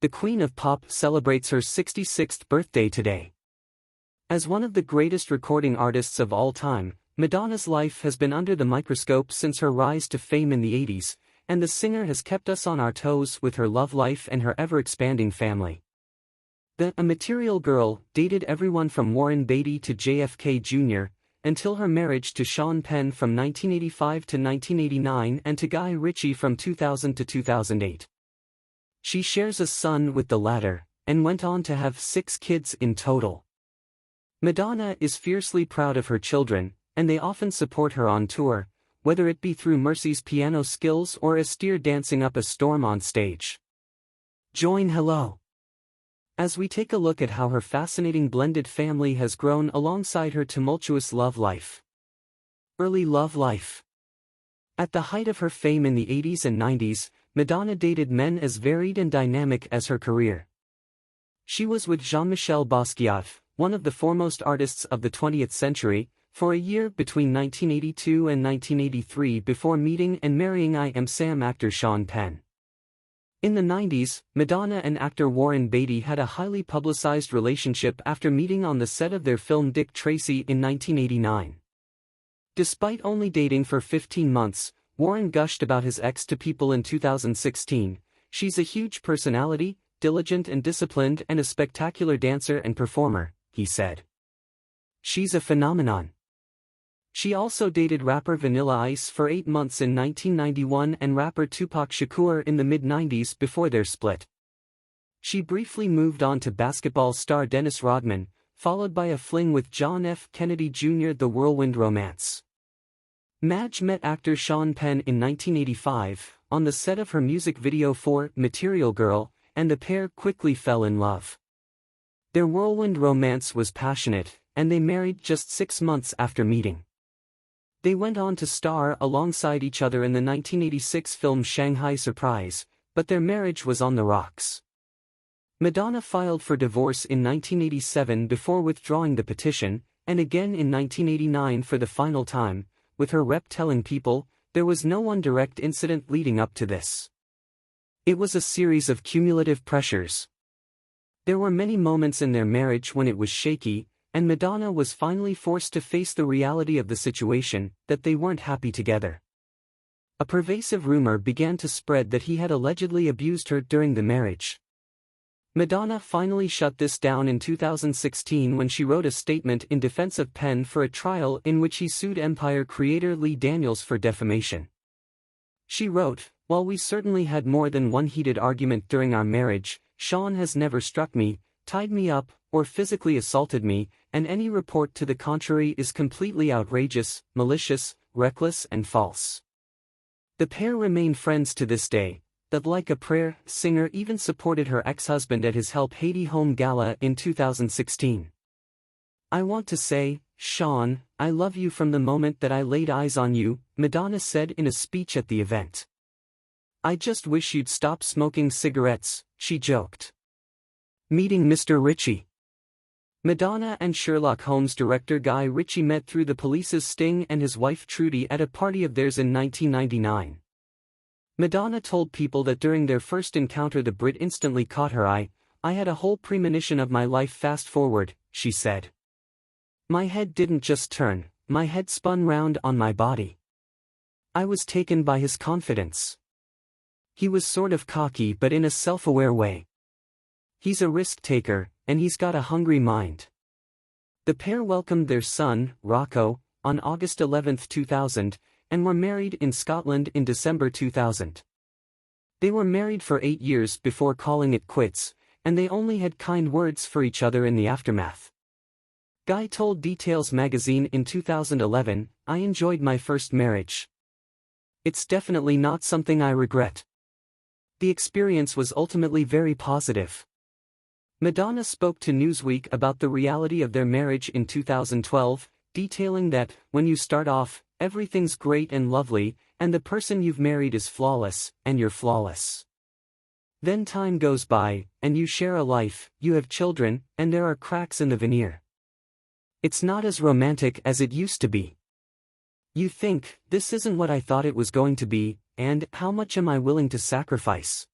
the Queen of Pop celebrates her 66th birthday today. As one of the greatest recording artists of all time, Madonna's life has been under the microscope since her rise to fame in the 80s, and the singer has kept us on our toes with her love life and her ever-expanding family. A Material Girl dated everyone from Warren Beatty to JFK Jr., until her marriage to Sean Penn from 1985 to 1989 and to Guy Ritchie from 2000 to 2008. She shares a son with the latter, and went on to have 6 kids in total. Madonna is fiercely proud of her children, and they often support her on tour, whether it be through Mercy's piano skills or Astaire dancing up a storm on stage. Join hello as we take a look at how her fascinating blended family has grown alongside her tumultuous love life. Early love life. At the height of her fame in the 80s and 90s, Madonna dated men as varied and dynamic as her career. She was with Jean-Michel Basquiat, one of the foremost artists of the 20th century, for a year between 1982 and 1983 before meeting and marrying I Am Sam actor Sean Penn. In the 90s, Madonna and actor Warren Beatty had a highly publicized relationship after meeting on the set of their film Dick Tracy in 1989. Despite only dating for 15 months, Warren gushed about his ex to People in 2016. "She's a huge personality, diligent and disciplined and a spectacular dancer and performer," he said. "She's a phenomenon." She also dated rapper Vanilla Ice for 8 months in 1991 and rapper Tupac Shakur in the mid-90s before their split. She briefly moved on to basketball star Dennis Rodman, followed by a fling with John F. Kennedy Jr. The whirlwind romance. Madge met actor Sean Penn in 1985, on the set of her music video for Material Girl, and the pair quickly fell in love. Their whirlwind romance was passionate, and they married just 6 months after meeting. They went on to star alongside each other in the 1986 film Shanghai Surprise, but their marriage was on the rocks. Madonna filed for divorce in 1987 before withdrawing the petition, and again in 1989 for the final time, with her rep telling People, "There was no one direct incident leading up to this. It was a series of cumulative pressures." There were many moments in their marriage when it was shaky, and Madonna was finally forced to face the reality of the situation, that they weren't happy together. A pervasive rumor began to spread that he had allegedly abused her during the marriage. Madonna finally shut this down in 2016 when she wrote a statement in defense of Penn for a trial in which he sued Empire creator Lee Daniels for defamation. She wrote, "While we certainly had more than one heated argument during our marriage, Sean has never struck me, tied me up, or physically assaulted me, and any report to the contrary is completely outrageous, malicious, reckless and false." The pair remain friends to this day. That Like a Prayer singer even supported her ex-husband at his Help Haiti Home Gala in 2016. "I want to say, Sean, I love you from the moment that I laid eyes on you," Madonna said in a speech at the event. "I just wish you'd stop smoking cigarettes," she joked. Meeting Mr. Ritchie. Madonna and Sherlock Holmes director Guy Ritchie met through the police's sting and his wife Trudy at a party of theirs in 1999. Madonna told People that during their first encounter the Brit instantly caught her eye. "I had a whole premonition of my life fast forward," she said. "My head didn't just turn, my head spun round on my body. I was taken by his confidence. He was sort of cocky but in a self-aware way. He's a risk-taker, and he's got a hungry mind." The pair welcomed their son, Rocco, on August 11, 2000, and were married in Scotland in December 2000. They were married for 8 years before calling it quits, and they only had kind words for each other in the aftermath. Guy told Details magazine in 2011, "I enjoyed my first marriage. It's definitely not something I regret. The experience was ultimately very positive." Madonna spoke to Newsweek about the reality of their marriage in 2012, detailing that, "When you start off, everything's great and lovely, and the person you've married is flawless, and you're flawless. Then time goes by, and you share a life, you have children, and there are cracks in the veneer. It's not as romantic as it used to be. You think, this isn't what I thought it was going to be, and how much am I willing to sacrifice?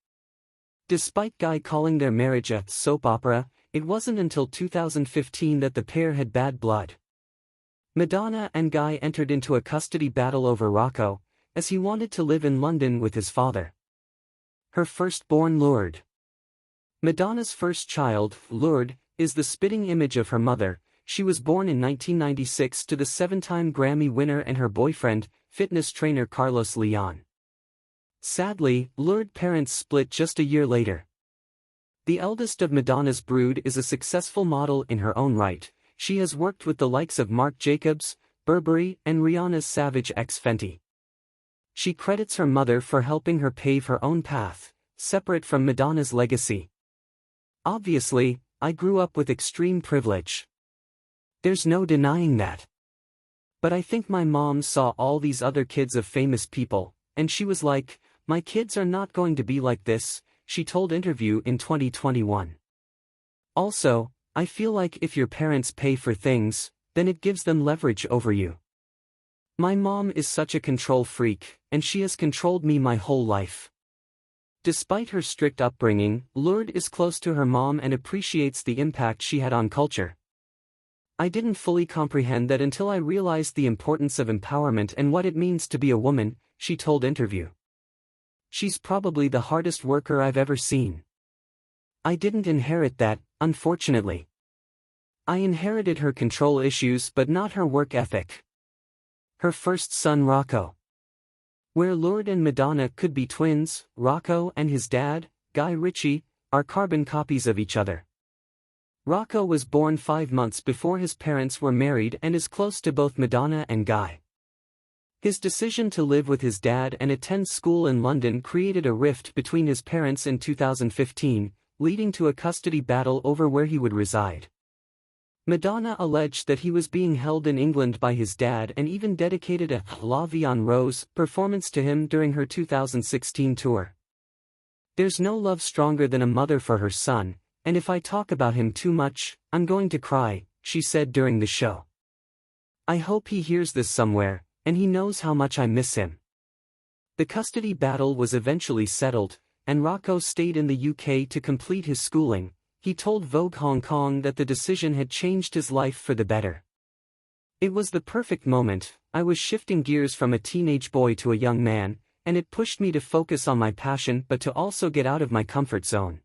Despite Guy calling their marriage a soap opera, it wasn't until 2015 that the pair had bad blood. Madonna and Guy entered into a custody battle over Rocco, as he wanted to live in London with his father. Her firstborn Lourdes. Madonna's first child, Lourdes, is the spitting image of her mother. She was born in 1996 to the 7-time Grammy winner and her boyfriend, fitness trainer Carlos Leon. Sadly, Lourdes' parents split just a year later. The eldest of Madonna's brood is a successful model in her own right. She has worked with the likes of Marc Jacobs, Burberry, and Rihanna's Savage X Fenty. She credits her mother for helping her pave her own path, separate from Madonna's legacy. Obviously, I grew up with extreme privilege. There's no denying that. But I think my mom saw all these other kids of famous people, and she was like, "My kids are not going to be like this," she told Interview in 2021. Also, I feel like if your parents pay for things, then it gives them leverage over you. My mom is such a control freak, and she has controlled me my whole life. Despite her strict upbringing, Lourdes is close to her mom and appreciates the impact she had on culture. I didn't fully comprehend that until I realized the importance of empowerment and what it means to be a woman, she told Interview. She's probably the hardest worker I've ever seen. I didn't inherit that, unfortunately. I inherited her control issues but not her work ethic. Her first son Rocco. Where Lourdes and Madonna could be twins, Rocco and his dad, Guy Ritchie, are carbon copies of each other. Rocco was born 5 months before his parents were married and is close to both Madonna and Guy. His decision to live with his dad and attend school in London created a rift between his parents in 2015, leading to a custody battle over where he would reside. Madonna alleged that he was being held in England by his dad and even dedicated a La Vie en Rose performance to him during her 2016 tour. "There's no love stronger than a mother for her son, and if I talk about him too much, I'm going to cry," she said during the show. "I hope he hears this somewhere, and he knows how much I miss him." The custody battle was eventually settled, and Rocco stayed in the UK to complete his schooling. He told Vogue Hong Kong that the decision had changed his life for the better. "It was the perfect moment. I was shifting gears from a teenage boy to a young man, and it pushed me to focus on my passion but to also get out of my comfort zone.